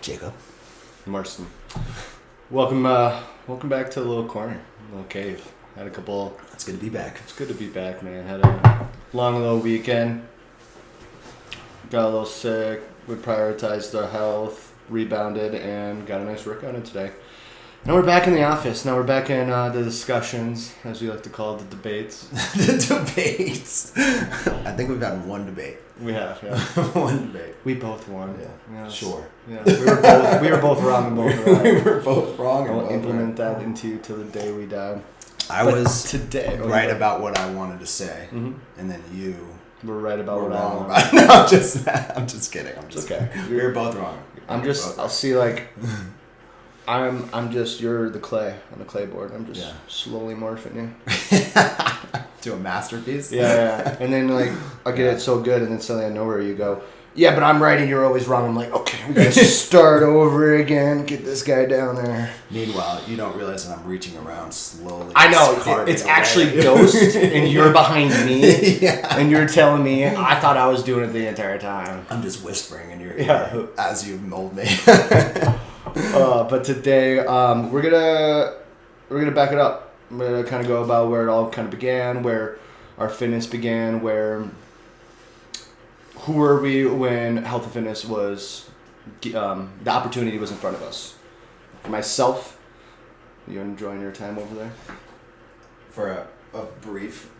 Jacob. Marston. Welcome back to the little corner, little cave. Had a couple. It's good to be back. It's good to be back, man. Had a long little weekend. Got a little sick. We prioritized our health, rebounded, and got a nice workout in today. Now we're back in the office. Now we're back in the discussions, as we like to call it, the debates. The debates. I think we've had one debate. We have, yeah. One debate. We both won. Yeah, sure. Yeah, we were both wrong and both right. We were both wrong and I'll both implement right. that into till the day we die. I was today right about what I wanted to say, mm-hmm. and then you were right about were what wrong I want. about. No, I'm just kidding. I'm just okay. We were both wrong. I'll see, like, I'm just, you're the clay on the clay board. I'm just slowly morphing you. To a masterpiece? Yeah. And then, like, I get it so good, and then suddenly out of nowhere you go, yeah, but I'm right and you're always wrong. I'm like, okay, we're going to start over again, get this guy down there. Meanwhile, you don't realize that I'm reaching around slowly. I know, it's actually Ghost, and you're behind me, and you're telling me, I thought I was doing it the entire time. I'm just whispering in your ear as you mold me. But today, we're gonna back it up. We're gonna kind of go about where it all kind of began, where our fitness began, who were we when health and fitness was, the opportunity was in front of us. For myself, you enjoying your time over there? For a brief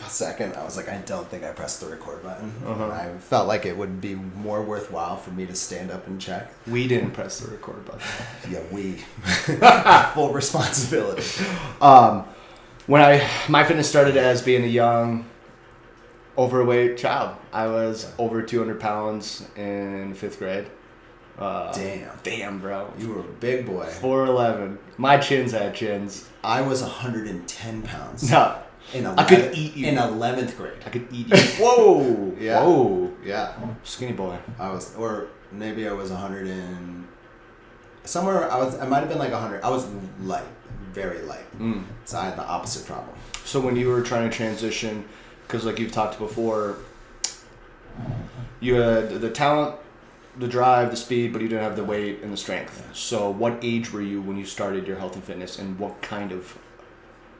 second, I was like, I don't think I pressed the record button. Uh-huh. And I felt like it would be more worthwhile for me to stand up and check. We didn't press the record button. Yeah, we. Full responsibility. When my fitness started as being a young, overweight child. I was over 200 pounds in 5th grade. Damn, bro. You were a big boy. 4'11". My chins had chins. I was 110 pounds. No. I could eat you. In 11th grade. I could eat you. Whoa. Yeah. Whoa. Yeah. Skinny boy. Or maybe I was 100 and... Somewhere, I might have been like 100. I was light. Very light. So I had the opposite problem. So when you were trying to transition, because like you've talked before, you had the talent, the drive, the speed, but you didn't have the weight and the strength. Yeah. So what age were you when you started your health and fitness, and what kind of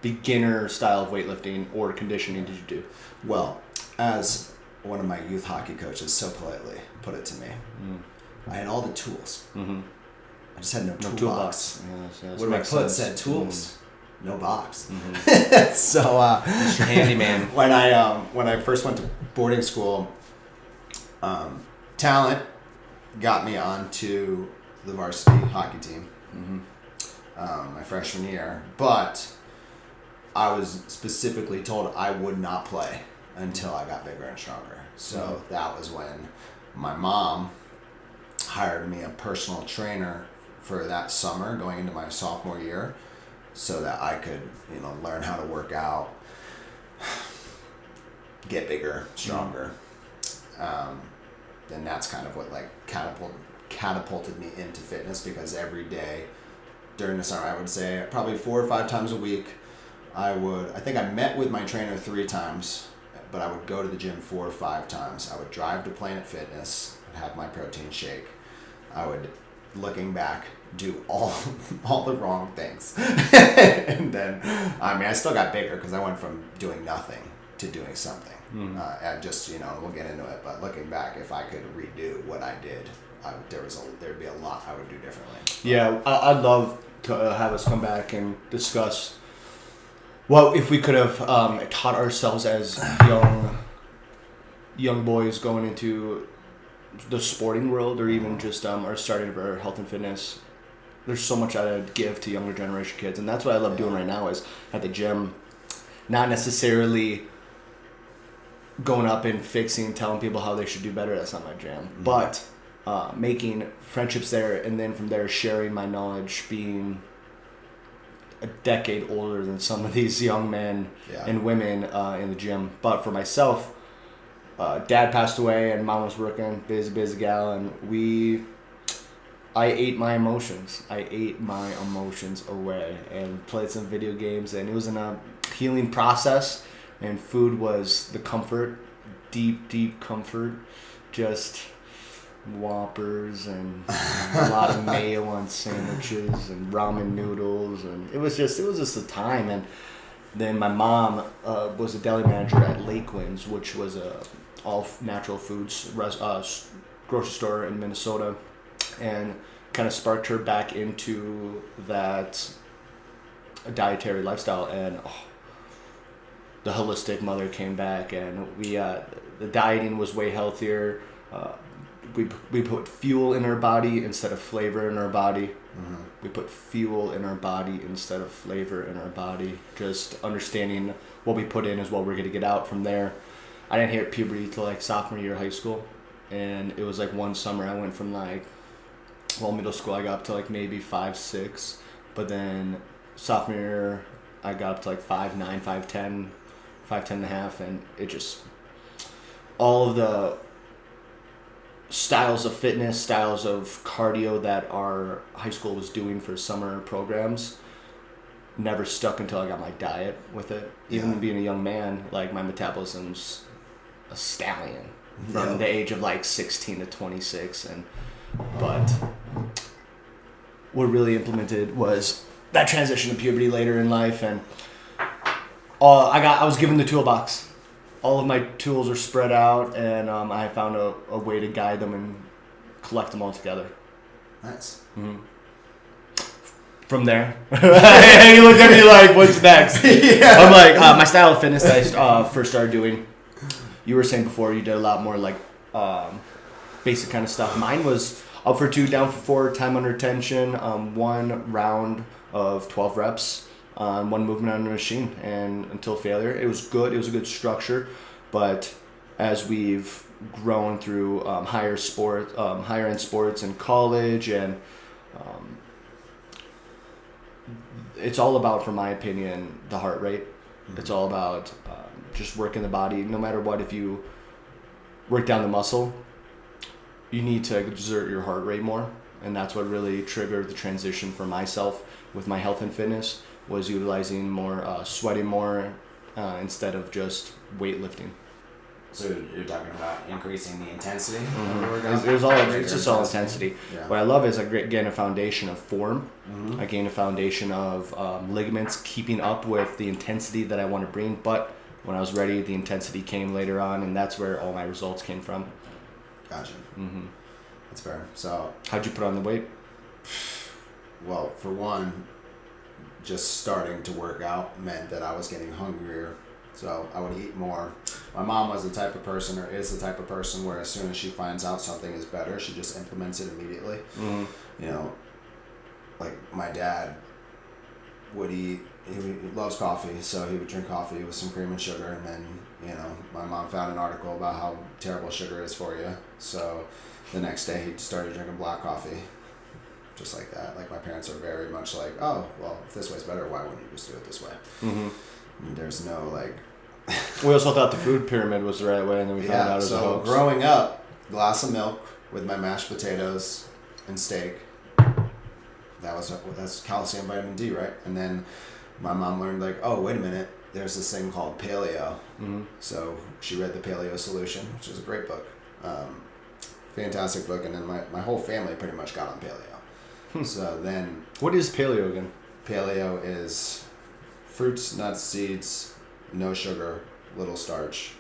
beginner style of weightlifting or conditioning did you do? Well, as one of my youth hockey coaches so politely put it to me, I had all the tools. Mm-hmm. I just had no toolbox. What do I put? Said tools. No box. Mm-hmm. So, Mr. Handyman. when I first went to boarding school, talent got me onto the varsity hockey team. Mm-hmm. My freshman year, but I was specifically told I would not play until I got bigger and stronger. So that was when my mom hired me a personal trainer for that summer going into my sophomore year so that I could, learn how to work out, get bigger, stronger. And that's kind of what catapulted me into fitness, because every day during the summer, I would say probably 4 or 5 times a week, I think I met with my trainer 3 times, but I would go to the gym 4 or 5 times. I would drive to Planet Fitness, I'd have my protein shake. I would, looking back, do all the wrong things. And then, I still got bigger because I went from doing nothing to doing something. And just, we'll get into it, but looking back, if I could redo what I did, there'd be a lot I would do differently. Yeah, I'd love to have us come back and discuss what if we could have taught ourselves as young boys going into the sporting world, or even just our starting of our health and fitness. There's so much I'd give to younger generation kids, and that's what I love doing right now is at the gym, not necessarily going up and telling people how they should do better. That's not my jam. Mm-hmm. But making friendships there, and then from there sharing my knowledge, being a decade older than some of these young men and women in the gym. But for myself, dad passed away and mom was working, busy gal, and I ate my emotions. I ate my emotions away and played some video games, and it was in a healing process, and food was the comfort, deep comfort, just Whoppers and a lot of mayo on sandwiches and ramen noodles, and it was just a time. And then my mom was a deli manager at Lakewinds, which was a all natural foods grocery store in Minnesota, and kind of sparked her back into that dietary lifestyle. And the holistic mother came back, and the dieting was way healthier. We put fuel in our body instead of flavor in our body. Mm-hmm. We put fuel in our body instead of flavor in our body. Just understanding what we put in is what we're going to get out from there. I didn't hit puberty till like sophomore year of high school. And it was like one summer I went from middle school I got up to like maybe 5'6". But then sophomore year I got up to like 5'9", 5'10", 5'10 and a half. And it just, all of the styles of fitness, styles of cardio that our high school was doing for summer programs never stuck until I got my diet with it. Even being a young man, like my metabolism's a stallion from the age of like 16 to 26. But what really implemented was that transition to puberty later in life, and I was given the toolbox. All of my tools are spread out, and I found a way to guide them and collect them all together. Nice. Mm-hmm. From there, you looked at me like, "What's next?" Yeah. I'm like, my style of fitness that I first started doing. You were saying before you did a lot more like basic kind of stuff. Mine was up for 2, down for 4, time under tension, 1 round of 12 reps. One movement on the machine, and until failure. It was good. It was a good structure, but as we've grown through higher end sports in college, and it's all about, from my opinion, the heart rate. Mm-hmm. It's all about just working the body. No matter what, if you work down the muscle, you need to exert your heart rate more, and that's what really triggered the transition for myself with my health and fitness. Was utilizing more, sweating more, instead of just weightlifting. So you're talking about increasing the intensity? Mm-hmm. It's just all intensity. Yeah. What I love is I gain a foundation of form. Mm-hmm. I gain a foundation of ligaments keeping up with the intensity that I want to bring. But when I was ready, the intensity came later on, and that's where all my results came from. Gotcha. Mm-hmm. That's fair. So how'd you put on the weight? Well, for one, just starting to work out meant that I was getting hungrier, so I would eat more. My mom was the type of person, or is the type of person, where as soon as she finds out something is better, she just implements it immediately. Mm-hmm. You know, like my dad would eat, he loves coffee, so he would drink coffee with some cream and sugar, and then, you know, my mom found an article about how terrible sugar is for you, so the next day he started drinking black coffee. Just like that. Like, my parents are very much like, oh, well, if this way's better, why wouldn't you just do it this way? Mm-hmm. And there's no, like... We also thought the food pyramid was the right way, and then we found out it was a hoax. So growing up, glass of milk with my mashed potatoes and steak. That's calcium, vitamin D, right? And then my mom learned, like, oh, wait a minute, there's this thing called paleo. Mm-hmm. So she read The Paleo Solution, which is a great book. Fantastic book. And then my whole family pretty much got on paleo. So then... What is paleo again? Paleo is fruits, nuts, seeds, no sugar, little starch.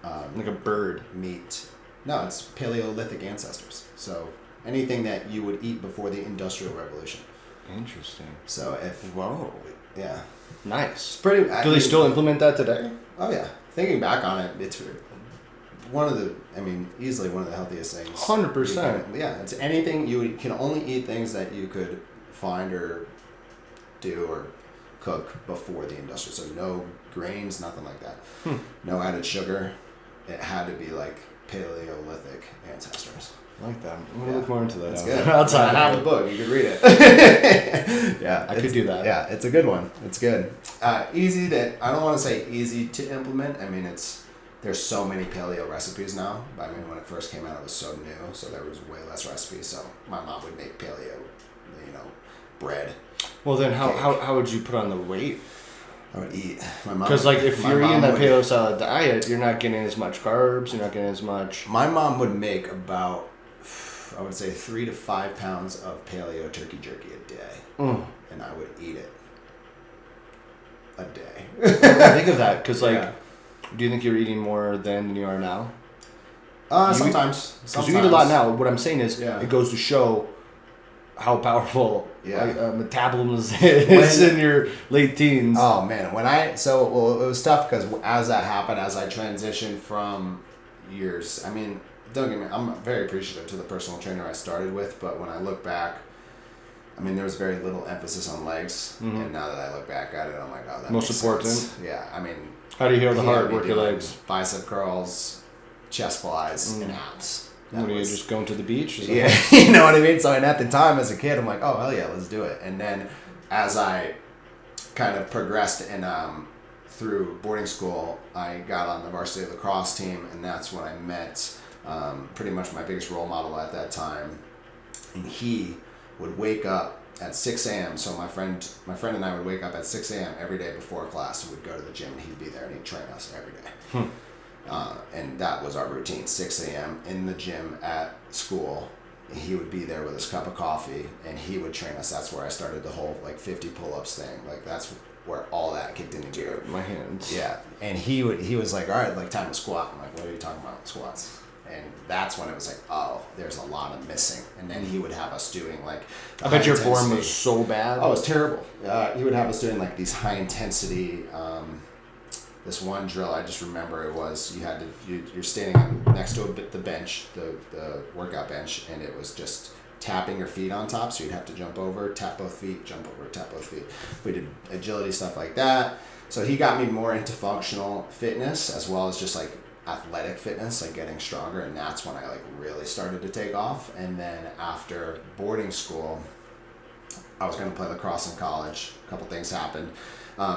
Like a bird. Meat. No, it's Paleolithic ancestors. So anything that you would eat before the Industrial Revolution. Interesting. So if... Whoa. Yeah. Nice. It's pretty... Do they still implement that today? Oh, yeah. Thinking back on it, it's... easily one of the healthiest things. 100%. Yeah, it's anything, you can only eat things that you could find or do or cook before the industrial. So no grains, nothing like that. No added sugar. It had to be like Paleolithic ancestors. I like that. I'm going to look more into that. That's good. Outside. I have the book. You could read it. Yeah. I could do that. Yeah, it's a good one. It's good. I don't want to say easy to implement. I mean, there's so many paleo recipes now. I mean, when it first came out, it was so new, so there was way less recipes. So my mom would make paleo, bread. Well, then how would you put on the weight? I would eat. My mom. Because like if my you're eating mom that would- paleo salad diet, you're not getting as much carbs. You're not getting as much. My mom would make about, I would say, 3 to 5 pounds of paleo turkey jerky a day, and I would eat it a day. Think of that, because like, Yeah. do you think you're eating more than you are now? Sometimes. Because you eat a lot now. What I'm saying is, Yeah. it goes to show how powerful Yeah. metabolism is in your late teens. Oh man, it was tough because as that happened, as I transitioned from years, I mean, don't get me, I'm very appreciative to the personal trainer I started with, but when I look back, I mean, there was very little emphasis on legs, and now that I look back at it, I'm like, oh, that Most makes important. sense. Yeah, I mean, How do you heal the he had heart? me Work your doing legs. bicep curls, chest flies, and abs. That What are you was- just going to the beach? Is that- Yeah, you know what I mean? So, and at the time as a kid, I'm like, oh, hell yeah, let's do it. And then as I kind of progressed and through boarding school, I got on the varsity lacrosse team, and that's when I met pretty much my biggest role model at that time. And he would wake up at 6 a.m. So my friend and I would wake up at 6 a.m. every day before class, and we'd go to the gym, and he'd be there, and he'd train us every day. And that was our routine, 6 a.m. in the gym at school. He would be there with his cup of coffee, and he would train us. That's where I started the whole 50 pull-ups thing. Like that's where all that kicked into gear. My hands. Yeah, and he was like, all right, time to squat. I'm like, what are you talking about, squats? And that's when it was like, oh, there's a lot of missing. And then he would have us doing I bet your high form intensity- was so bad. Oh, it was terrible. He would have us doing these high intensity. This one drill, I just remember it was you're standing next to the bench, the workout bench, and it was just tapping your feet on top. So you'd have to jump over, tap both feet, jump over, tap both feet. We did agility stuff like that. So he got me more into functional fitness as well as just athletic fitness, getting stronger, and that's when I really started to take off. And then after boarding school, I was going to play lacrosse in college. A couple things happened.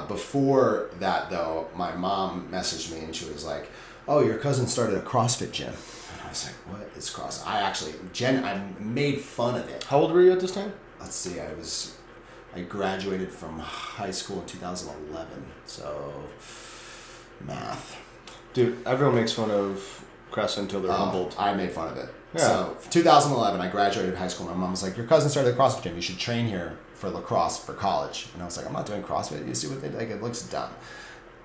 Before that, though, my mom messaged me and she was like, "Oh, your cousin started a CrossFit gym." And I was like, "What is CrossFit?" I made fun of it. How old were you at this time? Let's see, I graduated from high school in 2011, so math. Dude, everyone makes fun of CrossFit until they're humbled. I made fun of it. Yeah. So 2011, I graduated high school. My mom was like, "Your cousin started a CrossFit gym. You should train here for lacrosse for college." And I was like, "I'm not doing CrossFit. You see what they it looks dumb."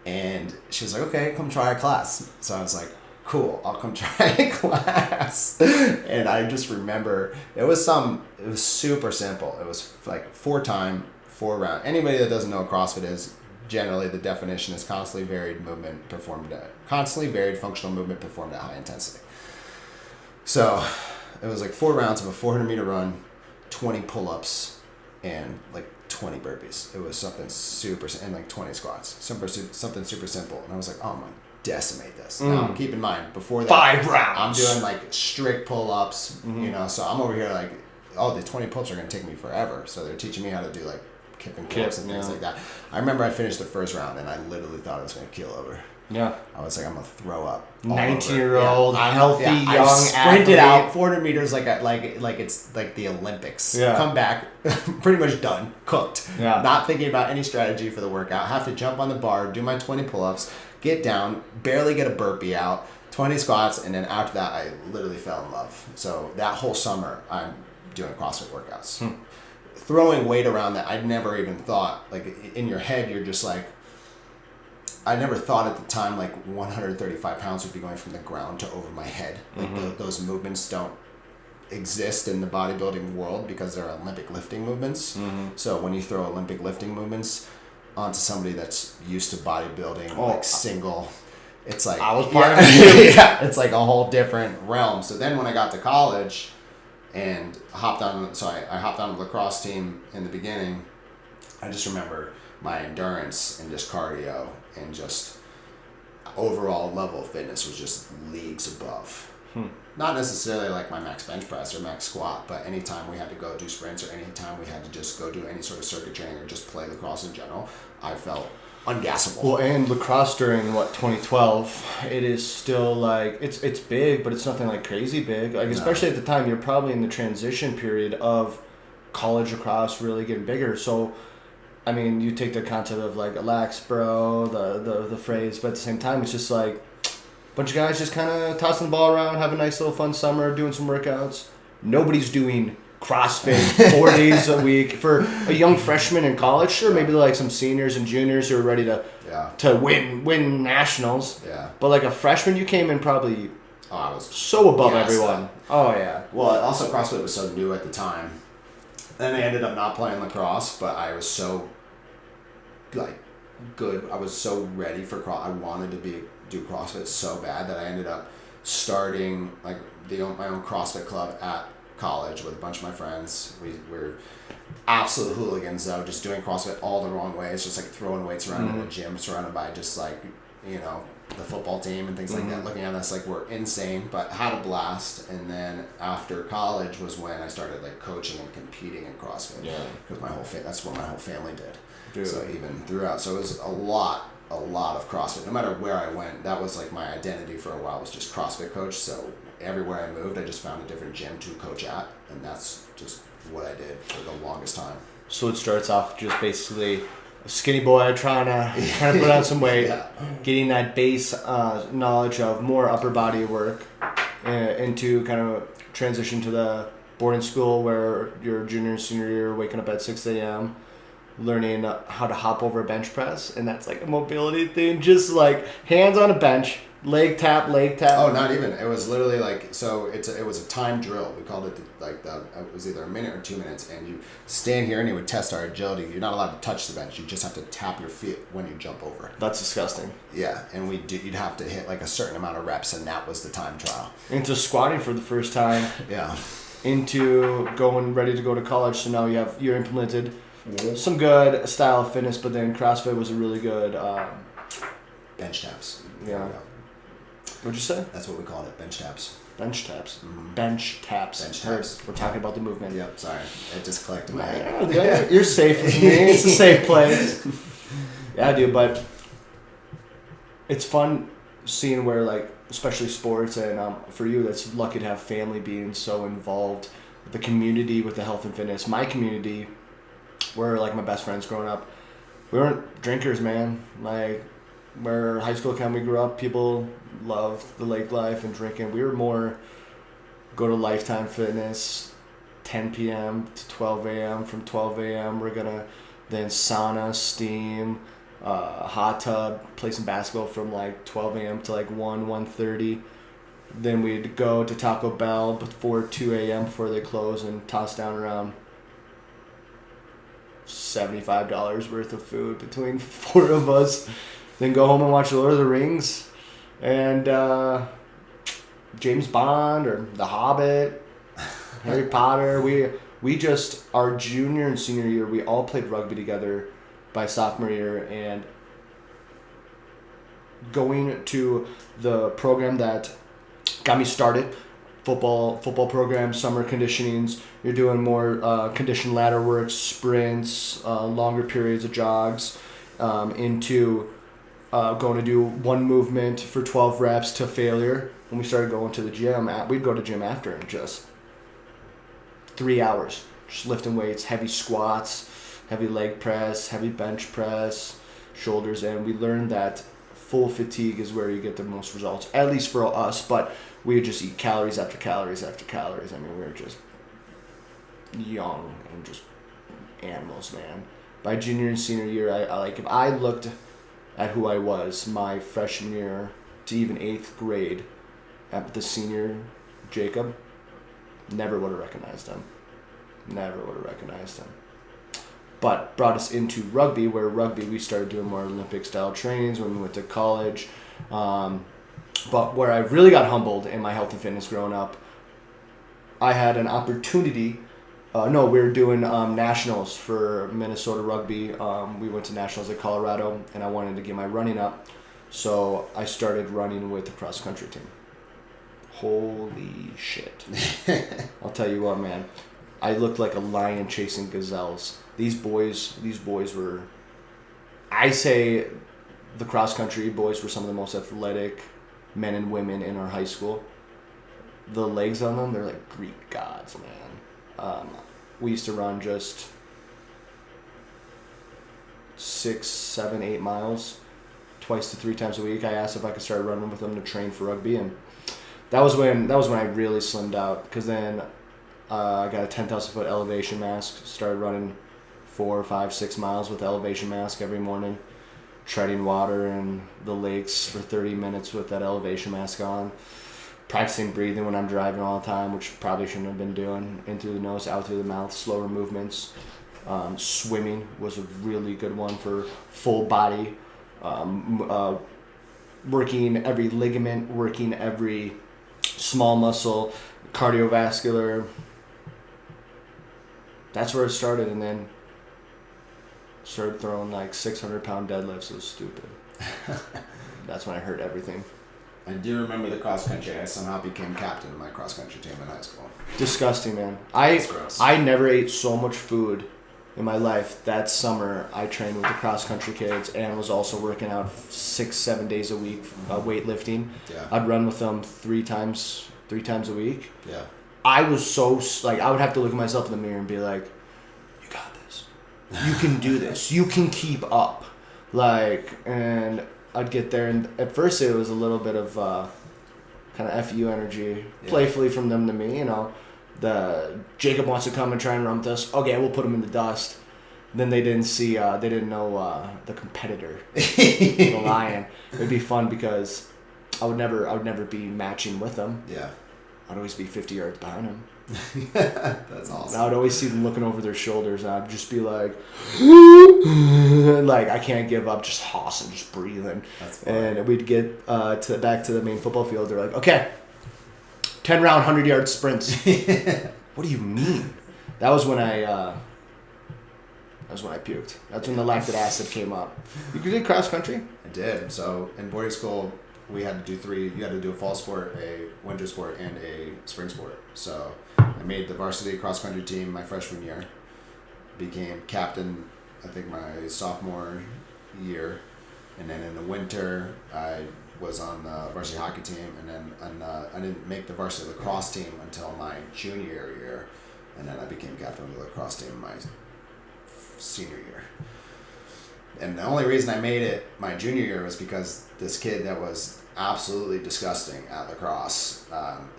And she was like, "Okay, come try a class." So I was like, "Cool, I'll come try a class." And I just remember it was super simple. It was 4 round. Anybody that doesn't know what CrossFit is, generally the definition is constantly varied functional movement performed at high intensity. So it was 4 rounds of a 400-meter run, 20 pull-ups, and 20 burpees. It was something super, and 20 squats. Something super simple. And I was like, oh, I'm gonna decimate this. Now keep in mind, before that, 5 rounds. I'm doing strict pull-ups, so I'm over here oh, the 20 pull-ups are gonna take me forever. So they're teaching me how to do kipping pull-ups and things like that. I remember I finished the first round and I literally thought I was gonna keel over. Yeah. I was like, I'm gonna throw up. 19-year-old, healthy, young I sprinted athlete. out 400 meters like it's the Olympics. Yeah. Come back, pretty much done, cooked. Yeah. Not thinking about any strategy for the workout. Have to jump on the bar, do my 20 pull-ups, get down, barely get a burpee out, 20 squats, and then after that, I literally fell in love. So that whole summer, I'm doing CrossFit workouts. Throwing weight around that I'd never even thought, in your head, you're just I never thought at the time 135 pounds would be going from the ground to over my head. Those movements don't exist in the bodybuilding world because they're Olympic lifting movements. So when you throw Olympic lifting movements onto somebody that's used to bodybuilding, single, it's I was part of it too. yeah, it's a whole different realm. So then when I got to college and I hopped on the lacrosse team in the beginning, I just remember my endurance and just cardio and just overall level of fitness was just leagues above. Not necessarily my max bench press or max squat, but anytime we had to go do sprints or anytime we had to just go do any sort of circuit training or just play lacrosse in general, I felt ungassable. Well, and lacrosse during 2012, it is still it's big, but it's nothing crazy big. Especially at the time, you're probably in the transition period of college lacrosse really getting bigger. So I mean, you take the concept of like relax, bro, the phrase, but at the same time, it's just like a bunch of guys just kind of tossing the ball around, have a nice little fun summer, doing some workouts. Nobody's doing CrossFit 4 days a week for a young freshman in college. Sure, maybe like some seniors and juniors who are ready to win nationals. Yeah. But like a freshman, you came in probably I was so above everyone. Oh yeah. Well, also CrossFit was so new at the time. Then I ended up not playing lacrosse, but I was so like good. I was so ready for I wanted to do CrossFit so bad that I ended up starting like my own CrossFit club at college with a bunch of my friends. We were absolute hooligans though, just doing CrossFit all the wrong ways, just like throwing weights around in a gym surrounded by just like, you know, the football team and things like that. Looking at us like we're insane, but had a blast. And then after college was when I started like coaching and competing in CrossFit. Yeah. Because that's what my whole family did. Dude. So even throughout, so it was a lot of CrossFit. No matter where I went, that was like my identity for a while, was just CrossFit coach. So everywhere I moved, I just found a different gym to coach at, and that's just what I did for the longest time. So it starts off just basically a skinny boy trying to put on some weight, getting that base knowledge of more upper body work, into kind of transition to the boarding school where your junior and senior year, waking up at 6 a.m., learning how to hop over a bench press, and that's like a mobility thing, just like hands on a bench, leg tap. Oh, not even. It was literally like, so it was a time drill. We called it it was either a minute or 2 minutes, and you stand here and it would test our agility. You're not allowed to touch the bench. You just have to tap your feet when you jump over. That's disgusting. Yeah, and you'd have to hit like a certain amount of reps, and that was the time trial. Into squatting for the first time. Yeah. Into going ready to go to college, so now you're implemented some good style of fitness, but then CrossFit was a really good bench taps. Yeah. What'd you say? That's what we called it, bench taps. Bench taps. Mm-hmm. Bench taps. Bench taps. We're talking about the movement. Yep, sorry. It just clicked in my head. Yeah, you're safe with me. It's a safe place. Yeah, dude, but it's fun seeing where, like, especially sports, and for you, that's lucky to have family being so involved. The community with the health and fitness. My community, where like my best friends growing up, we weren't drinkers, man. Like, where high school camp we grew up, people loved the lake life and drinking. We were more go to Lifetime Fitness, 10 p.m. to 12 a.m. From 12 a.m. we're gonna then sauna, steam, hot tub, play some basketball from like 12 a.m. to like 1:30. Then we'd go to Taco Bell before 2 a.m. before they close and toss down around $75 worth of food between 4 of us. Then go home and watch Lord of the Rings and James Bond or The Hobbit, Harry Potter. We just, our junior and senior year, we all played rugby together by sophomore year, and going to the program that got me started, football program, summer conditionings. You're doing more conditioned ladder work, sprints, longer periods of jogs, into going to do one movement for 12 reps to failure. When we started going to the gym, we'd go to gym after and just 3 hours, just lifting weights, heavy squats, heavy leg press, heavy bench press, shoulders, and we learned that full fatigue is where you get the most results, at least for us. But we would just eat calories after calories after calories. I mean, we were just young and just animals, man. By junior and senior year, I like, if I looked at who I was my freshman year to even 8th grade at the senior Jacob, never would have recognized him. But brought us into rugby, where rugby we started doing more Olympic style trainings when we went to college. But where I really got humbled in my health and fitness growing up, I had an opportunity. We were doing nationals for Minnesota rugby. We went to nationals at Colorado, and I wanted to get my running up. So I started running with the cross country team. Holy shit. I'll tell you what, man. I looked like a lion chasing gazelles. These boys were, I say the cross country boys were some of the most athletic men and women in our high school. The legs on them, they're like Greek gods, man. We used to run just 6, 7, 8 miles, twice to 3 times a week. I asked if I could start running with them to train for rugby, and that was when I really slimmed out. Because then I got a 10,000 foot elevation mask. Started running 4, 5, 6 miles with the elevation mask every morning, treading water in the lakes for 30 minutes with that elevation mask on. Practicing breathing when I'm driving all the time, which probably shouldn't have been doing. In through the nose, out through the mouth, slower movements. Swimming was a really good one for full body. Working every ligament, working every small muscle, cardiovascular. That's where it started, and then started throwing like 600-pound deadlifts. It was stupid. That's when I heard everything. I do remember the cross country. I somehow became captain of my cross country team in high school. Disgusting, man. That's gross. I never ate so much food in my life. That summer, I trained with the cross country kids and was also working out 6-7 days a week, weightlifting. Yeah. I'd run with them three times a week. Yeah. I was so like, I would have to look at myself in the mirror and be like, "You got this. You can do this. You can keep up." Like, and I'd get there, and at first it was a little bit of kind of FU energy, playfully from them to me. You know, the Jacob wants to come and try and run with us. Okay, we'll put him in the dust. Then they didn't see, they didn't know the competitor, the lion. It'd be fun because I would never be matching with them. Yeah. I'd always be 50 yards behind him. That's awesome. I would always see them looking over their shoulders, and I'd just be like, like I can't give up, just hossing, just breathing. That's funny. And we'd get back to the main football field. They're like, okay, 10-round 100-yard sprints. What do you mean? That was when I puked. That's when the lactic acid came up. You did cross country? I did. So in boarding school, we had to do 3. You had to do a fall sport, a winter sport, and a spring sport. So I made the varsity cross country team my freshman year. Became captain, I think, my sophomore year. And then in the winter, I was on the varsity hockey team. And then I didn't make the varsity lacrosse team until my junior year. And then I became captain of the lacrosse team my senior year. And the only reason I made it my junior year was because this kid that was absolutely disgusting at lacrosse,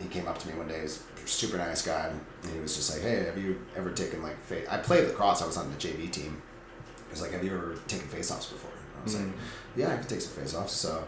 he came up to me one day. He's a super nice guy, and he was just like, "Hey, have you ever taken like I played lacrosse. I was on the JV team. He was like, "Have you ever taken face-offs before?" And I was like, "Yeah, I could take some face-offs." So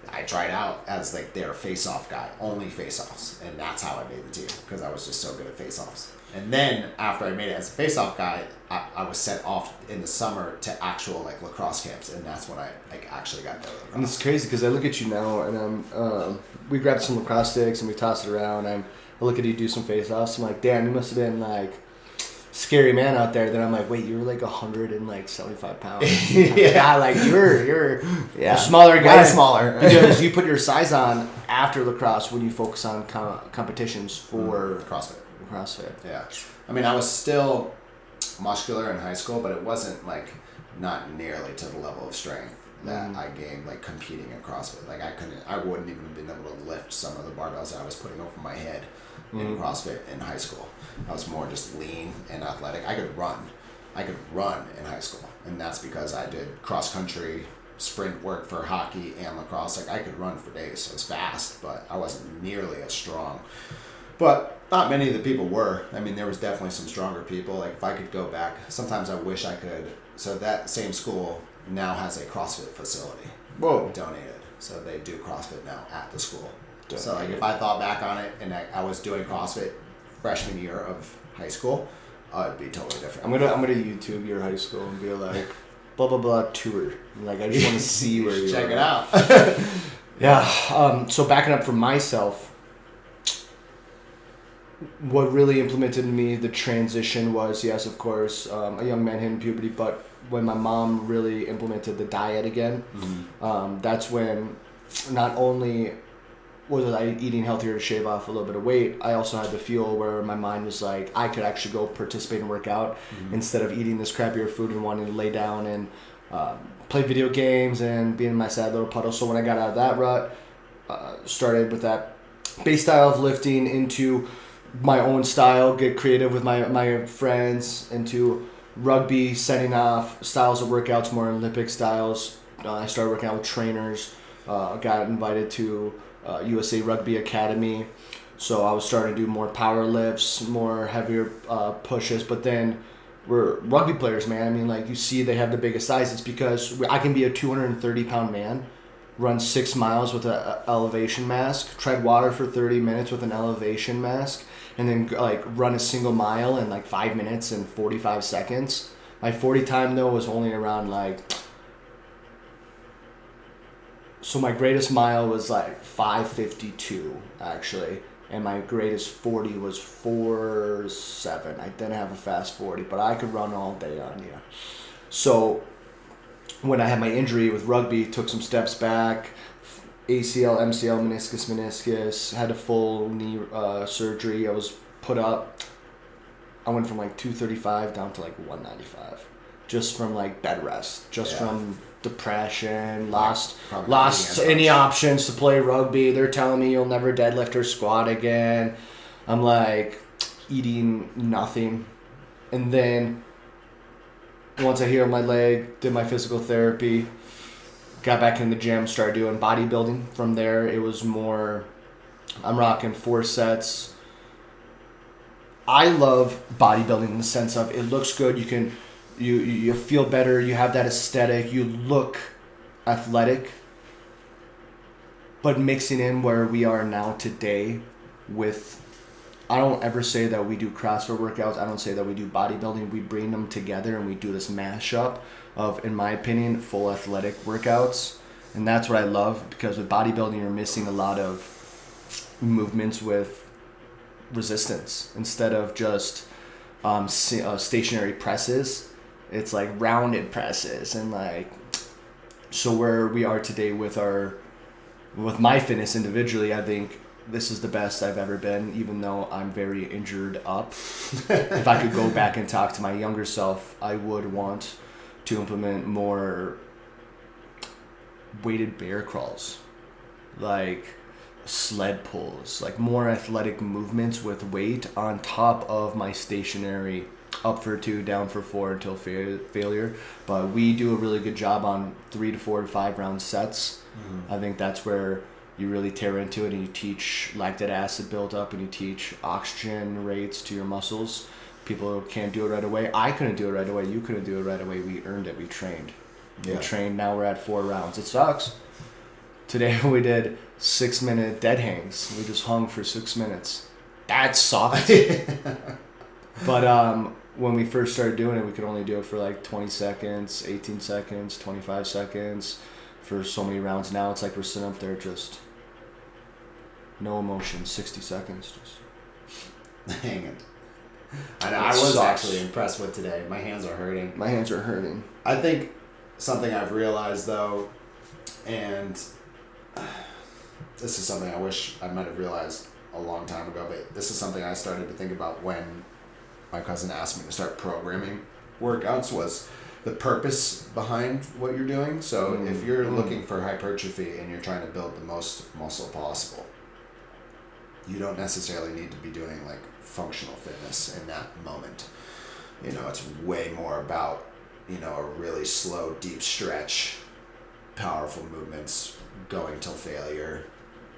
I tried out as like their face-off guy, only face-offs, and that's how I made the team because I was just so good at face-offs. And then after I made it as a face-off guy, I was sent off in the summer to actual like lacrosse camps, and that's when I like actually got better at lacrosse. And it's crazy because I look at you now, and we grabbed some lacrosse sticks and we tossed it around. And I look at you do some face-offs. I'm like, damn, you must have been like scary man out there. Then I'm like, wait, you were like 175 pounds. Yeah, like you're a smaller guy. Way smaller. Because you put your size on after lacrosse when you focus on competitions for CrossFit. Yeah. I mean, I was still muscular in high school, but it wasn't like not nearly to the level of strength that I gained like competing at CrossFit. Like I wouldn't even have been able to lift some of the barbells that I was putting over my head in CrossFit in high school. I was more just lean and athletic. I could run in high school, and that's because I did cross country, sprint work for hockey and lacrosse. Like I could run for days. I was fast, but I wasn't nearly as strong. But not many of the people were. I mean, there was definitely some stronger people. Like if I could go back, sometimes I wish I could. So that same school now has a CrossFit facility. Whoa. Donated. So they do CrossFit now at the school. Donated. So like if I thought back on it and I was doing CrossFit freshman year of high school, it'd be totally different. I'm gonna YouTube your high school and be like, blah blah blah tour. Like I just want to see where you check are. it out. Yeah. So backing up for myself, what really implemented in me the transition was, yes, of course, a young man hitting puberty, but when my mom really implemented the diet again, that's when not only was I eating healthier to shave off a little bit of weight, I also had the fuel where my mind was like, I could actually go participate and work out instead of eating this crappier food and wanting to lay down and play video games and being in my sad little puddle. So when I got out of that rut, started with that base style of lifting into my own style, get creative with my friends, into rugby, setting off, styles of workouts, more Olympic styles. I started working out with trainers. Got invited to USA Rugby Academy. So I was starting to do more power lifts, more heavier pushes. But then we're rugby players, man. I mean, like, you see they have the biggest size. It's because I can be a 230-pound man, run 6 miles with an elevation mask, tread water for 30 minutes with an elevation mask, and then like run a single mile in like 5 minutes and 45 seconds. My 40 time though was only around like, so my greatest mile was like 5:52 actually, and my greatest 40 was 4:07. I didn't have a fast 40, but I could run all day on you. So when I had my injury with rugby, took some steps back, ACL, MCL, meniscus, had a full knee surgery. I was put up. I went from like 235 down to like 195, just from like bed rest, from depression, lost any options to play rugby. They're telling me you'll never deadlift or squat again. I'm like eating nothing. And then once I healed my leg, did my physical therapy, got back in the gym, started doing bodybuilding. From there, it was more, I'm rocking 4 sets. I love bodybuilding in the sense of it looks good. You can, you feel better. You have that aesthetic. You look athletic. But mixing in where we are now today with, I don't ever say that we do CrossFit workouts. I don't say that we do bodybuilding. We bring them together and we do this mashup of, in my opinion, full athletic workouts. And that's what I love, because with bodybuilding, you're missing a lot of movements with resistance. Instead of just stationary presses, it's like rounded presses. And like, so where we are today with my fitness individually, I think this is the best I've ever been, even though I'm very injured up. If I could go back and talk to my younger self, I would want to implement more weighted bear crawls, like sled pulls, like more athletic movements with weight on top of my stationary up for 2, down for 4 until failure. But we do a really good job on 3 to 4 to 5 round sets. I think that's where you really tear into it, and you teach lactic acid buildup, and you teach oxygen rates to your muscles. People can't do it right away. I couldn't do it right away. You couldn't do it right away. We earned it. We trained. We trained. Now we're at 4 rounds. It sucks. Today we did 6-minute dead hangs. We just hung for 6 minutes. That sucked. But when we first started doing it, we could only do it for like 20 seconds, 18 seconds, 25 seconds for so many rounds. Now it's like we're sitting up there just no emotion, 60 seconds. Just hanging. I was actually impressed with today. My hands are hurting. I think something I've realized though, and this is something I wish I might have realized a long time ago, but this is something I started to think about when my cousin asked me to start programming workouts, was the purpose behind what you're doing. So if you're looking for hypertrophy and you're trying to build the most muscle possible, you don't necessarily need to be doing like functional fitness in that moment. You know, it's way more about, you know, a really slow, deep stretch, powerful movements, going till failure,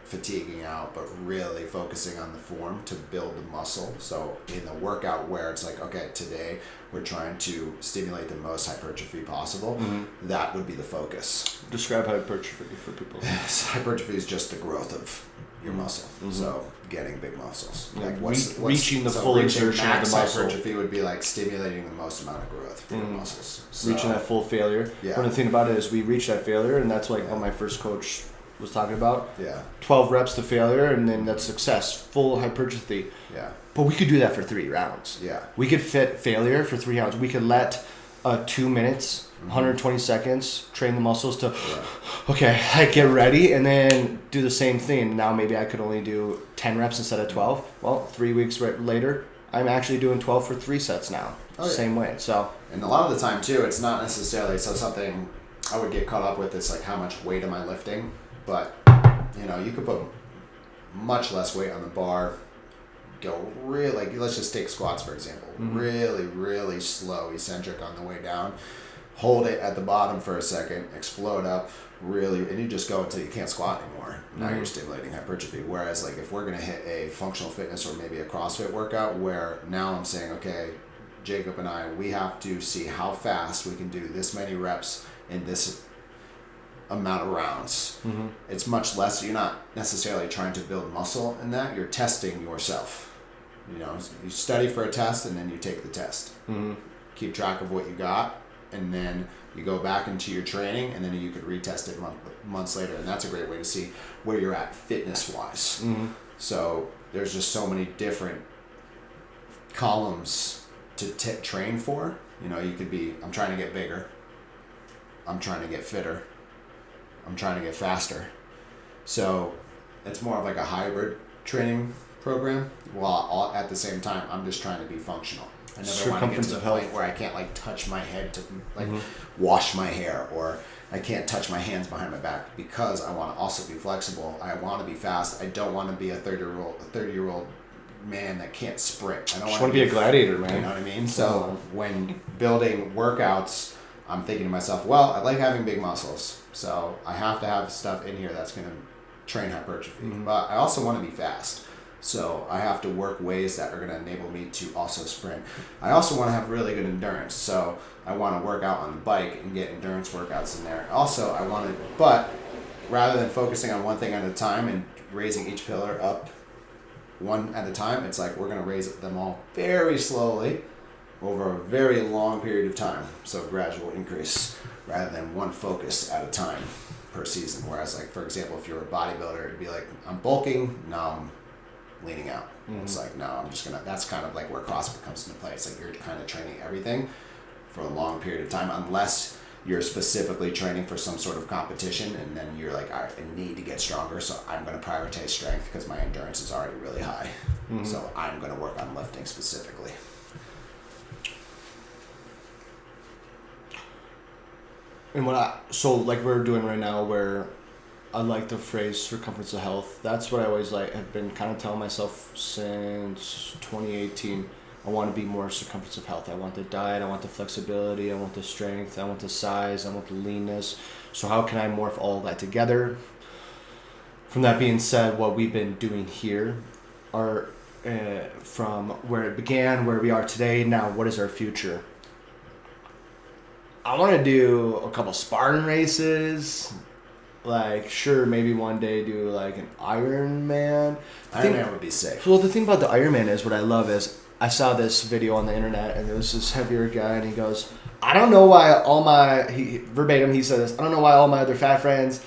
fatiguing out, but really focusing on the form to build the muscle. So in the workout where it's like, okay, today we're trying to stimulate the most hypertrophy possible, that would be the focus. Describe hypertrophy for people. Hypertrophy is just the growth of your muscle. So getting big muscles. Like reaching the full exertion of the muscle. Hypertrophy would be like stimulating the most amount of growth for your muscles. So, reaching that full failure. Yeah. One of the thing about it is we reach that failure, and that's like what my first coach was talking about. Yeah. 12 reps to failure, and then that's success, full hypertrophy. Yeah. But we could do that for 3 rounds. Yeah. We could fit failure for 3 rounds. We could let 2 minutes, 120 seconds, train the muscles to, okay, I get ready, and then do the same thing. Now maybe I could only do 10 reps instead of 12. Well, 3 weeks later, I'm actually doing 12 for 3 sets now. Same way. So. And a lot of the time too, it's not necessarily something I would get caught up with is like how much weight am I lifting, but you know, you could put much less weight on the bar, go really, like, let's just take squats for example. Really, really slow, eccentric on the way down. Hold it at the bottom for a second, explode up, really, and you just go until you can't squat anymore. Now you're stimulating hypertrophy. Whereas, like, if we're gonna hit a functional fitness or maybe a CrossFit workout, where now I'm saying, okay, Jacob and I, we have to see how fast we can do this many reps in this amount of rounds. It's much less. You're not necessarily trying to build muscle in that. You're testing yourself. You know, you study for a test and then you take the test. Keep track of what you got, and then you go back into your training, and then you could retest it months later. And that's a great way to see where you're at fitness wise. So there's just so many different columns to train for. You know, you could be, I'm trying to get bigger, I'm trying to get fitter, I'm trying to get faster. So it's more of like a hybrid training program, while all, at the same time I'm just trying to be functional. I never want to get to the point where I can't like touch my head to like wash my hair, or I can't touch my hands behind my back, because I want to also be flexible. I want to be fast. I don't want to be a 30-year-old man that can't sprint. I don't want to be a gladiator, man. You know what I mean? So when building workouts, I'm thinking to myself, well, I like having big muscles, so I have to have stuff in here that's going to train hypertrophy. But I also want to be fast. So I have to work ways that are going to enable me to also sprint. I also want to have really good endurance. So I want to work out on the bike and get endurance workouts in there. Also, I want to, but rather than focusing on one thing at a time and raising each pillar up one at a time, it's like we're going to raise them all very slowly over a very long period of time. So gradual increase rather than one focus at a time per season. Whereas, like, for example, if you're a bodybuilder, it'd be like, I'm bulking, now I'm leaning out. It's like, no, I'm just gonna, that's kind of like where CrossFit comes into play. It's like you're kind of training everything for a long period of time, unless you're specifically training for some sort of competition, and then you're like, I need to get stronger, so I'm going to prioritize strength because my endurance is already really high. So I'm going to work on lifting specifically. And so like we're doing right now, where I like the phrase circumference of health. That's what I always have been kind of telling myself since 2018. I want to be more circumference of health. I want the diet, I want the flexibility, I want the strength, I want the size, I want the leanness. So how can I morph all of that together? From that being said, what we've been doing here are from where it began, where we are today, now what is our future? I want to do a couple Spartan races. Like, sure, maybe one day do like an Ironman. Ironman would be sick. Well, the thing about the Ironman is, what I love is, I saw this video on the internet, and there was this heavier guy, and he goes, I don't know why verbatim, he said this, I don't know why all my other fat friends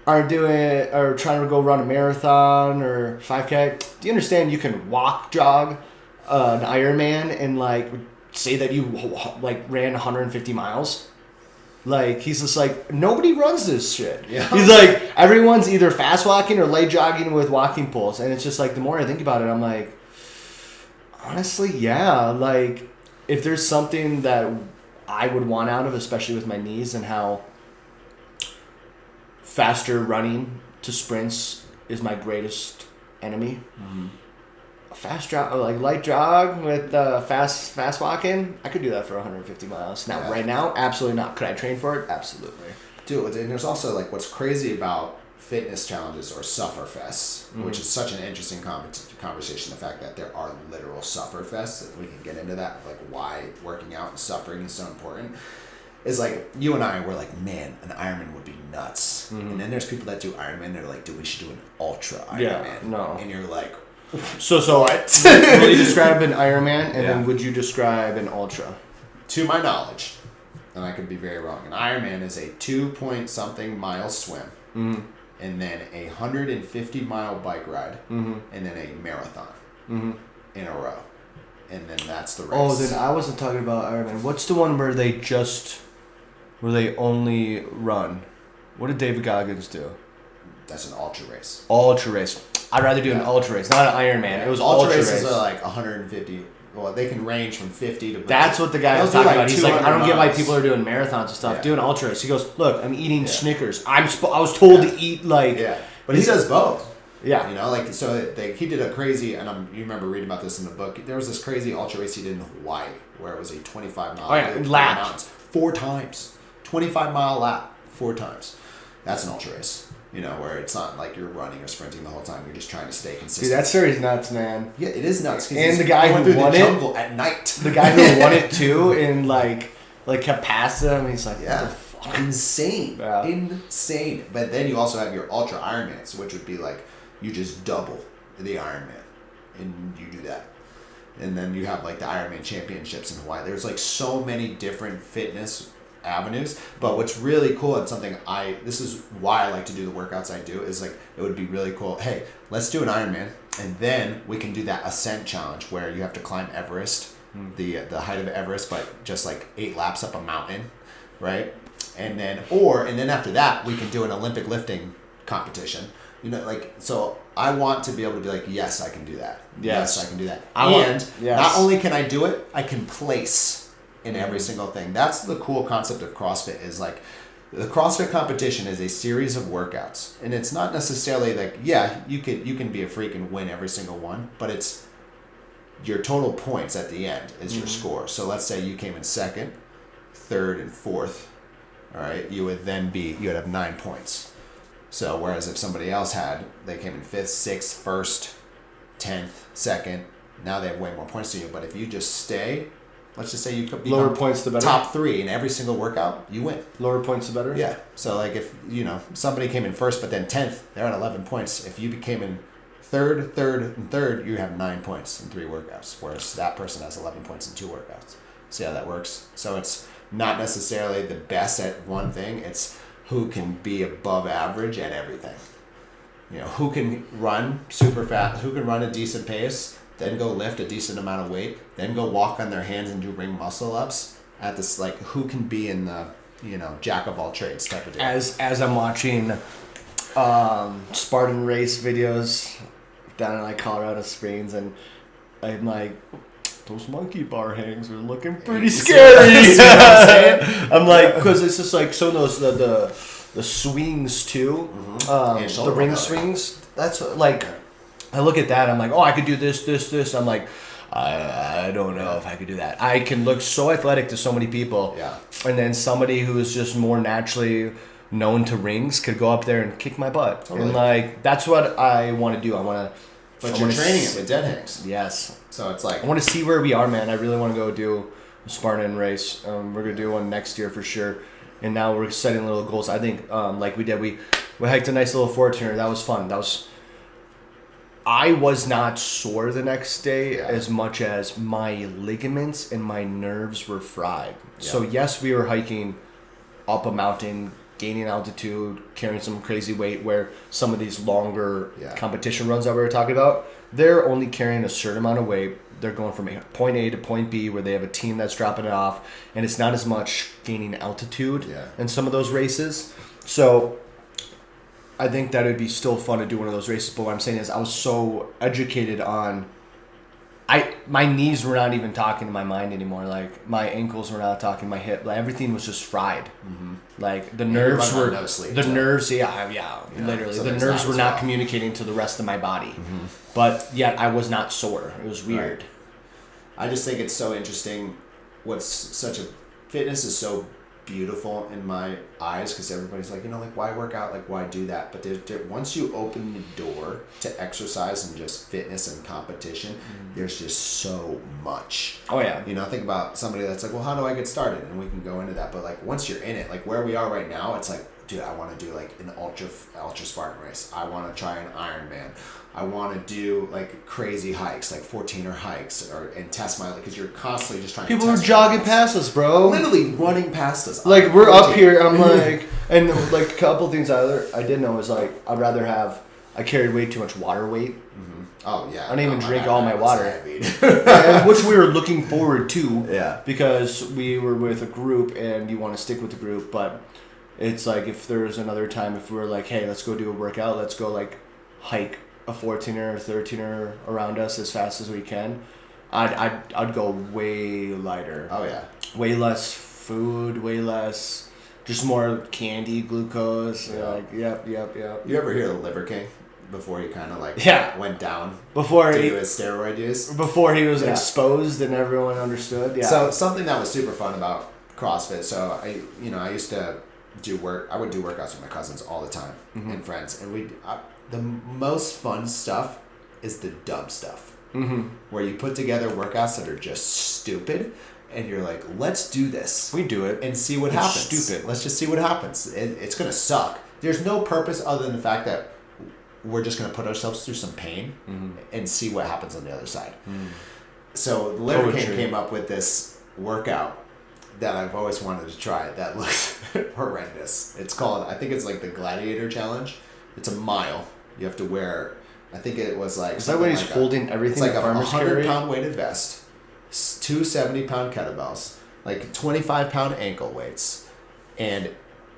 are trying to go run a marathon or 5K. Do you understand you can jog an Ironman and like say that you like ran 150 miles? Like, he's just like, nobody runs this shit. Yeah. He's like, everyone's either fast walking or light jogging with walking poles. And it's just like, the more I think about it, I'm like, honestly, yeah. Like, if there's something that I would want out of, especially with my knees and how faster running to sprints is my greatest enemy. A fast jog, like light jog with fast walking, I could do that for 150 miles. Now, right now, absolutely not. Could I train for it? Absolutely. Dude, and there's also like what's crazy about fitness challenges or sufferfests, which is such an interesting conversation. The fact that there are literal sufferfests, if we can get into that, like why working out and suffering is so important. Is like, you and I were like, man, an Ironman would be nuts. And then there's people that do Ironman, they're like, dude, we should do an ultra Ironman. Yeah, no. And you're like, So what? Will you describe an Ironman, and then would you describe an ultra? To my knowledge, and I could be very wrong, an Ironman is a 2-point-something mile swim, and then a 150-mile bike ride, and then a marathon in a row. And then that's the race. Oh, then I wasn't talking about Ironman. What's the one where they only run? What did David Goggins do? That's an ultra race. Ultra race. I'd rather do an ultra race, not an Ironman. Yeah. It was ultra ultra races race. are like 150. Well, they can range from 50 to. That's what the guy was talking about. He's like, I don't get why people are doing marathons and stuff. Do an ultra race. He goes, look, I'm eating Snickers. I was told to eat like. Yeah, but he does both. Yeah. You know, like, so he did a crazy, and you remember reading about this in the book. There was this crazy ultra race he did in Hawaii where it was a 25-mile lap. 4 times. 25-mile lap 4 times. That's an ultra race. You know, where it's not like you're running or sprinting the whole time. You're just trying to stay consistent. Dude, that story's nuts, man. Yeah, it is nuts. And the guy who won it at night. The guy who won it too, and like kept past him. He's like, yeah, what the fuck? Insane, yeah. Insane. But then you also have your ultra Ironmans, which would be like you just double the Ironman, and you do that. And then you have like the Ironman championships in Hawaii. There's like so many different fitness avenues, but what's really cool and something this is why I like to do the workouts I do is like it would be really cool. Hey, let's do an Ironman, and then we can do that ascent challenge where you have to climb Everest, the height of Everest, but just like 8 laps up a mountain, right? And then after that we can do an Olympic lifting competition. You know, like, so I want to be able to be like, yes, I can do that. Yes, I can do that. Not only can I do it, I can place in every single thing. That's the cool concept of CrossFit, is like the CrossFit competition is a series of workouts, and it's not necessarily like, yeah, you can be a freak and win every single one, but it's your total points at the end is your score. So let's say you came in 2nd, 3rd, and 4th. All right, you would have 9 points. So whereas if somebody else they came in 5th, 6th, 1st, 10th, 2nd, now they have way more points than you. But if you just stay, let's just say you could be lower points the better. Top 3 in every single workout, you win. Lower points the better. Yeah. So like if somebody came in 1st but then 10th, they're at 11 points. If you became in 3rd, you have 9 points in 3 workouts, whereas that person has 11 points in 2 workouts. See how that works? So it's not necessarily the best at one thing. It's who can be above average at everything. You know, who can run super fast, who can run a decent pace, then go lift a decent amount of weight, then go walk on their hands and do ring muscle ups at this, like, who can be in the, jack of all trades type of deal. As I'm watching Spartan race videos down in like Colorado Springs, and I'm like, those monkey bar hangs are looking pretty scary. You know what I'm saying? I'm like, because it's just like some of those the swings too, the ring swings. That's like, I look at that. I'm like, oh, I could do this. I'm like, I don't know if I could do that. I can look so athletic to so many people. Yeah. And then somebody who is just more naturally known to rings could go up there and kick my butt. Totally. And like, that's what I want to do. I want to. But you're training it with dead hangs. Yes. So it's like, I want to see where we are, man. I really want to go do a Spartan race. We're gonna do one next year for sure. And now we're setting little goals. I think, like we did, we hiked a nice little 14er. That was fun. I was not sore the next day as much as my ligaments and my nerves were fried. Yeah. So yes, we were hiking up a mountain, gaining altitude, carrying some crazy weight, where some of these longer competition runs that we were talking about, they're only carrying a certain amount of weight. They're going from point A to point B, where they have a team that's dropping it off, and it's not as much gaining altitude in some of those races. So I think that it would be still fun to do one of those races. But what I'm saying is, I was so educated on, my knees were not even talking to my mind anymore. Like, my ankles were not talking, my hip, like, everything was just fried. Mm-hmm. Like, the nerves were, literally, so the nerves were not communicating to the rest of my body. Mm-hmm. But yet I was not sore. It was weird. Right. I just think it's so interesting. Fitness is so beautiful in my eyes, because everybody's like, why work out? Like, why do that? But once you open the door to exercise and just fitness and competition, there's just so much. Oh yeah. Think about somebody that's like, well, how do I get started? And we can go into that. But like, once you're in it, like where we are right now, it's like, dude, I want to do like an ultra Spartan race. I want to try an Ironman. I want to do like crazy hikes, like 14er hikes, and test my, because you're constantly just trying People to are jogging past us, bro. Literally running past us. Like, we're up here, I'm like, and like a couple things I did know is like, I carried way too much water weight. Mm-hmm. Oh yeah. I didn't even drink all my water. Which we were looking forward to. Yeah. Because we were with a group and you want to stick with the group, but it's like, if there was another time, if we were like, hey, let's go do a workout, let's go like hike a 14er or 13er around us as fast as we can, I'd go way lighter. Oh yeah. Way less food, way less, just more candy, glucose. Yeah. Like, yep. You ever hear of the Liver King? before he kind of like Yeah. went down Before due he to his steroid use. before he was Yeah. exposed and everyone understood. Yeah. So something that was super fun about CrossFit. So I used to do work. I would do workouts with my cousins all the time and friends, and the most fun stuff is the dumb stuff, where you put together workouts that are just stupid, and you're like, let's do this. we do it. And see what It's happens. stupid. Let's just see what happens. It's gonna suck. There's no purpose other than the fact that we're just gonna put ourselves through some pain and see what happens on the other side. So the Liver King came up with this workout that I've always wanted to try. That looks horrendous. It's called, I think it's like the Gladiator Challenge. It's a mile. You have to wear. I think it was like. Is that when he's like holding it's everything like the a farmers 100 carry? pound weighted vest, 2 70-pound kettlebells, like 25-pound ankle weights, and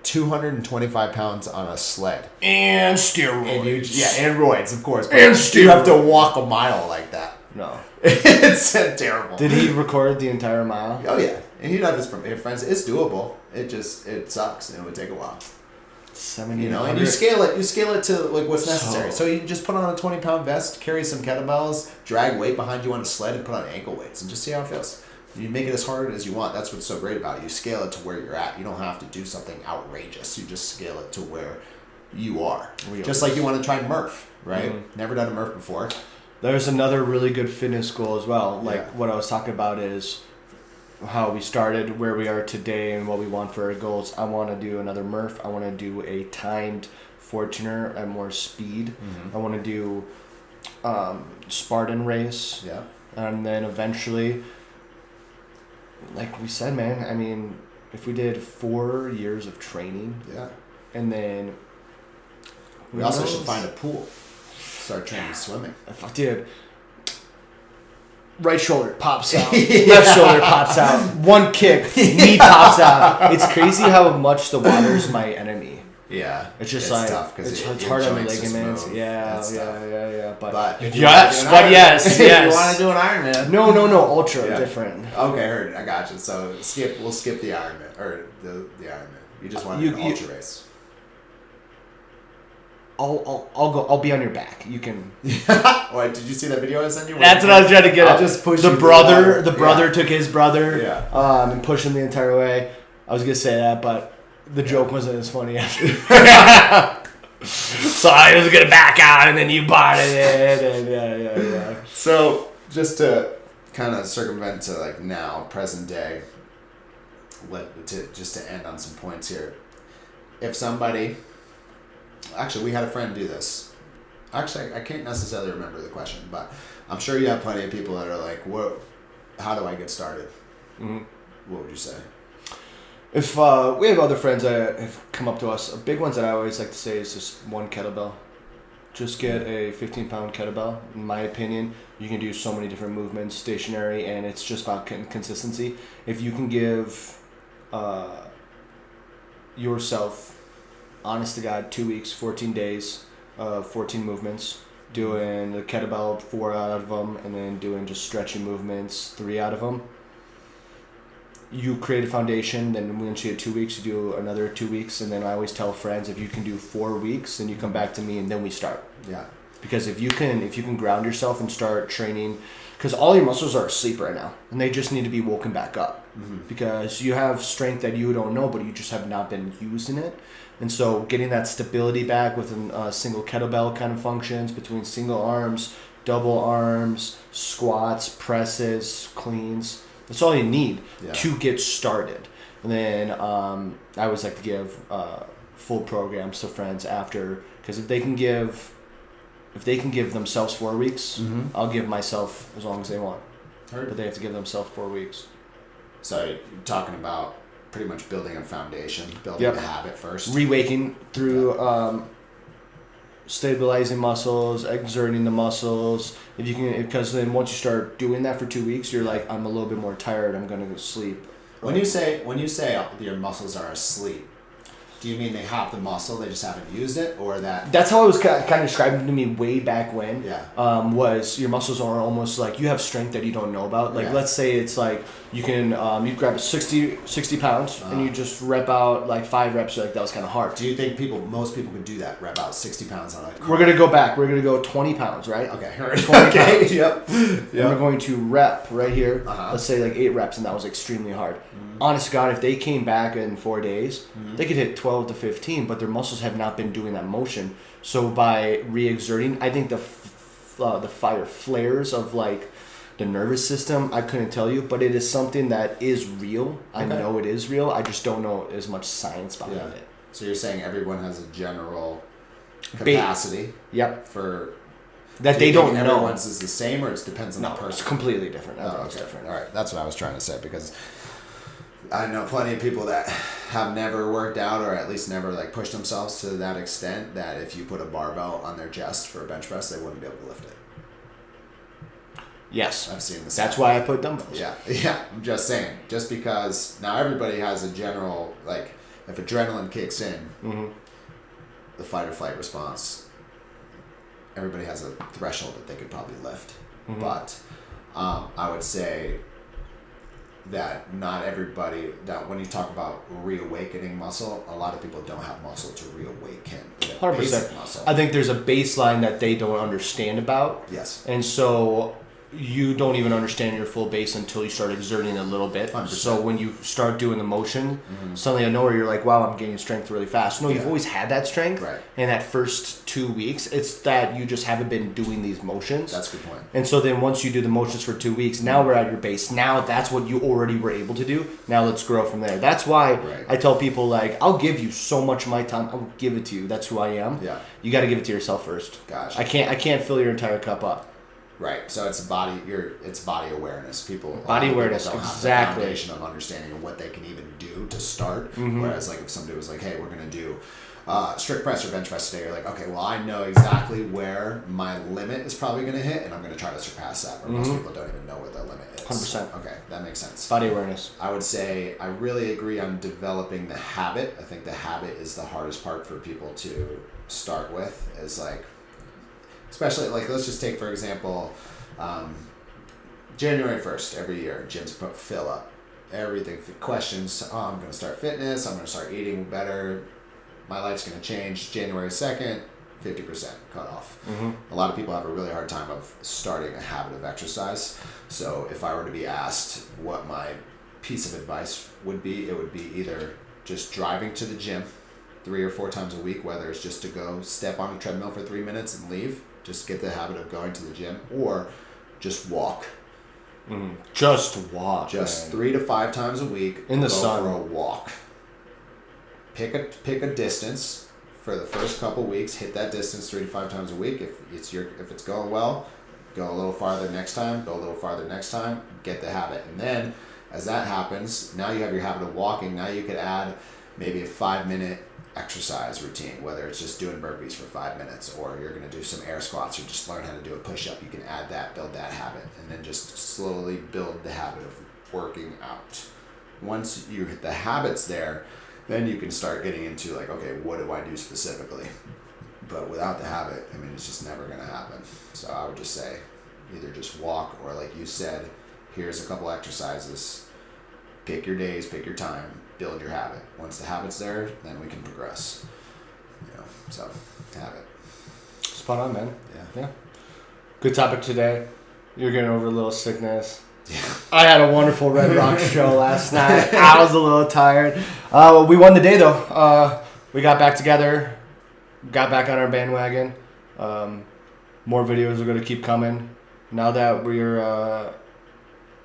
225 pounds on a sled. And steroids. And roids, of course. But And you have to walk a mile like that. No. It's terrible. Did he record the entire mile? Oh yeah, and he'd have his friends. It's doable. It sucks. And it would take a while. 70. And you scale it. You scale it to like what's necessary. So- So you just put on a 20-pound vest, carry some kettlebells, drag weight behind you on a sled, and put on ankle weights, and just see how it feels. You make it as hard as you want. That's what's so great about it. You scale it to where you're at. You don't have to do something outrageous. You just scale it to where you are. Just like you want to try Murph, right? Never done a Murph before. There's another really good fitness goal as well. Like Yeah. what I was talking about is how we started, where we are today, and what we want for our goals. I want to do another Murph. I want to do a timed Fortuner at more speed. I want to do Spartan race. Yeah. And then eventually, like we said, man, I mean, if we did 4 years of training Yeah. and then... We also should find a pool. Start training swimming. Dude, right shoulder pops out, left shoulder pops out, one kick, knee pops out. It's crazy how much the water's my enemy. Yeah. It's just like tough it's your hard on the joints just ligaments. move. Yeah. It's tough. But if you yes, wanna do an Ironman- yes. if you want to do an Ironman. No, ultra Yeah. different. Okay, heard. I got you. So we'll skip the Ironman or the Ironman. You just want to do an ultra race. I'll be on your back. You can. Wait, did you see that video I sent you? That's what I was trying to get I'll at. just push the you brother. through The brother Yeah. took his brother. Yeah. And pushed him the entire way. I was gonna say that, but the joke wasn't as funny after. So I was gonna back out, and then you bought it, and yeah. So just to kind of circumvent to like now, present day, just to end on some points here. If somebody, actually, we had a friend do this. Actually, I can't necessarily remember the question, but I'm sure you have plenty of people that are like, "What? How do I get started?" What would you say? If we have other friends that have come up to us, big ones that I always like to say is just one kettlebell. Just get a 15-pound kettlebell. In my opinion, you can do so many different movements, stationary, and it's just about consistency. If you can give yourself, honest to God, 2 weeks, 14 days, 14 movements, doing the kettlebell 4 out of them, and then doing just stretching movements 3 out of them. You create a foundation, then once you get 2 weeks, you do another 2 weeks, and then I always tell friends, if you can do 4 weeks, then you come back to me, and then we start. Yeah. Because if you can ground yourself and start training, because all your muscles are asleep right now, and they just need to be woken back up. Because you have strength that you don't know, but you just have not been using it. And so getting that stability back with a single kettlebell kind of functions between single arms, double arms, squats, presses, cleans. That's all you need to get started. And then I always like to give full programs to friends after, because if they can give themselves 4 weeks, I'll give myself as long as they want. But they have to give themselves 4 weeks. So you're talking about pretty much building a foundation, building a habit first. Rewaking through stabilizing muscles, exerting the muscles. If you can, because then once you start doing that for 2 weeks, you're like, I'm a little bit more tired. I'm gonna go sleep. When you say your muscles are asleep, Do you mean they have the muscle, they just haven't used it, or that? That's how it was kind of described to me way back when. Yeah. Was your muscles are almost like you have strength that you don't know about. Like let's say it's like you can you grab 60 pounds and you just rep out like 5 reps. You're like, that was kind of hard. Do you think most people could do that? Rep out 60 pounds on a. We're gonna go back. We're gonna go 20 pounds, right? Okay. 20 pounds. Yep. And we're going to rep right here. Uh-huh. Let's say like 8 reps, and that was extremely hard. Honest to God, if they came back in 4 days, they could hit 12 to 15, but their muscles have not been doing that motion. So by re-exerting, I think the fire flares of like the nervous system, I couldn't tell you, but it is something that is real. I know it is real. I just don't know as much science behind it. So you're saying everyone has a general capacity Yep. for... That they don't know. Everyone's is the same, or it depends on the person? It's completely different. It's different. All right, that's what I was trying to say, because I know plenty of people that have never worked out, or at least never like pushed themselves to that extent, that if you put a barbell on their chest for a bench press, they wouldn't be able to lift it. Yes. I've seen this. That's why I put dumbbells. Yeah. I'm just saying, just because now everybody has a general, like, if adrenaline kicks in, the fight or flight response, everybody has a threshold that they could probably lift. But I would say that not everybody, that when you talk about reawakening muscle, a lot of people don't have muscle to reawaken. 100%. Muscle. I think there's a baseline that they don't understand about. Yes. And so you don't even understand your full base until you start exerting a little bit. 100%. So when you start doing the motion, suddenly I know where you're like, wow, I'm gaining strength really fast. No, you've always had that strength. Right. In that first 2 weeks, it's that you just haven't been doing these motions. That's a good point. And so then once you do the motions for 2 weeks, now we're at your base. Now that's what you already were able to do. Now let's grow from there. That's why I tell people, like, I'll give you so much of my time. I'll give it to you. That's who I am. Yeah. You got to give it to yourself first. Gotcha. I can't fill your entire cup up. Right, so it's body awareness. Body awareness, don't exactly. have the foundation of understanding of what they can even do to start. Whereas, like, if somebody was like, "Hey, we're gonna do strict press or bench press today," you're like, "Okay, well, I know exactly where my limit is probably gonna hit, and I'm gonna try to surpass that." Where most people don't even know what their limit is. 100%. Okay, that makes sense. Body awareness. I would say I really agree on developing the habit. I think the habit is the hardest part for people to start with. Is like. Especially, like, let's just take, for example, January 1st every year, gyms fill up. Everything, questions, I'm going to start fitness, I'm going to start eating better, my life's going to change. January 2nd, 50% cut off. A lot of people have a really hard time of starting a habit of exercise. So if I were to be asked what my piece of advice would be, it would be either just driving to the gym 3 or 4 times a week, whether it's just to go step on a treadmill for 3 minutes and leave, just get the habit of going to the gym, or just walk. Just walk. Just 3 to 5 times a week. In the go sun. for a walk. Pick a distance for the first couple weeks. Hit that distance 3 to 5 times a week. If it's going well, go a little farther next time. Go a little farther next time. Get the habit, and then as that happens, now you have your habit of walking. Now you could add maybe a 5-minute exercise routine, whether it's just doing burpees for 5 minutes, or you're going to do some air squats, or just learn how to do a push-up. You can add that, build that habit, and then just slowly build the habit of working out. Once you hit the habits there, then you can start getting into, like, okay, what do I do specifically? But without the habit, I mean, it's just never going to happen. So I would just say either just walk, or like you said, here's a couple exercises, pick your days, pick your time, build your habit. Once the habit's there, then we can progress. So habit. Spot on, man. Yeah. Good topic today. You're getting over a little sickness. Yeah. I had a wonderful Red Rock show last night. I was a little tired. We won the day, though. We got back together, got back on our bandwagon. More videos are going to keep coming. Now that we're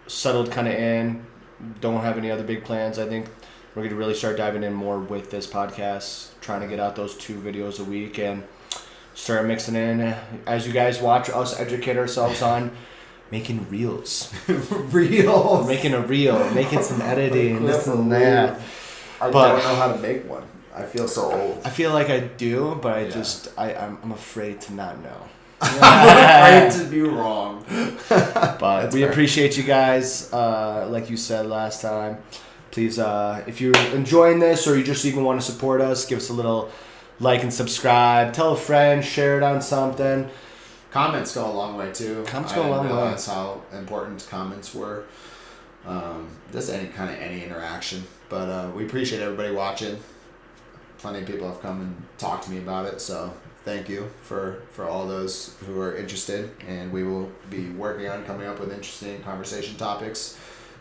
settled kind of in, don't have any other big plans, I think we're going to really start diving in more with this podcast, trying to get out those 2 videos a week and start mixing in, as you guys watch us educate ourselves on making reels. Reels. Making a reel, making some editing, this and that. I don't know how to make one. I feel so old. I feel like I do, but I'm afraid to not know. I'm afraid to be wrong. But we appreciate you guys, like you said last time. Please, if you're enjoying this or you just even want to support us, give us a little like and subscribe. Tell a friend, share it on something. Comments go a long way too. Comments go a long I way. didn't realize how important comments were. Just any interaction. But we appreciate everybody watching. Plenty of people have come and talked to me about it, so thank you for all those who are interested. And we will be working on coming up with interesting conversation topics,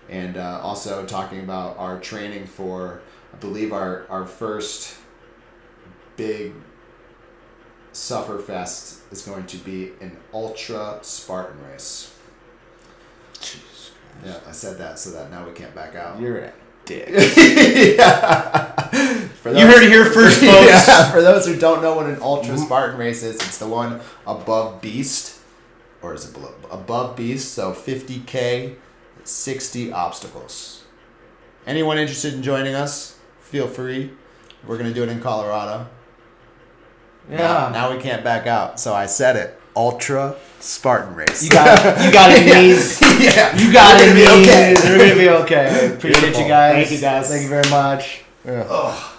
and also talking about our training for, I believe, our first big Sufferfest is going to be an ultra Spartan race. Jeez. Yeah, I said that so that now we can't back out. You're a dick. Yeah. You heard it here first, folks. Yeah, for those who don't know what an ultra Spartan race is, it's the one above Beast, or is it below? Above Beast, so 50K, 60 obstacles. Anyone interested in joining us, feel free. We're going to do it in Colorado. Yeah. Now we can't back out, so I said it. Ultra Spartan race. You got it, knees. Yeah. You got it, We're gonna be knees. okay. We're going to be okay. Appreciate Beautiful. you guys. Thank you, guys. Thank you very much. Yeah. Oh.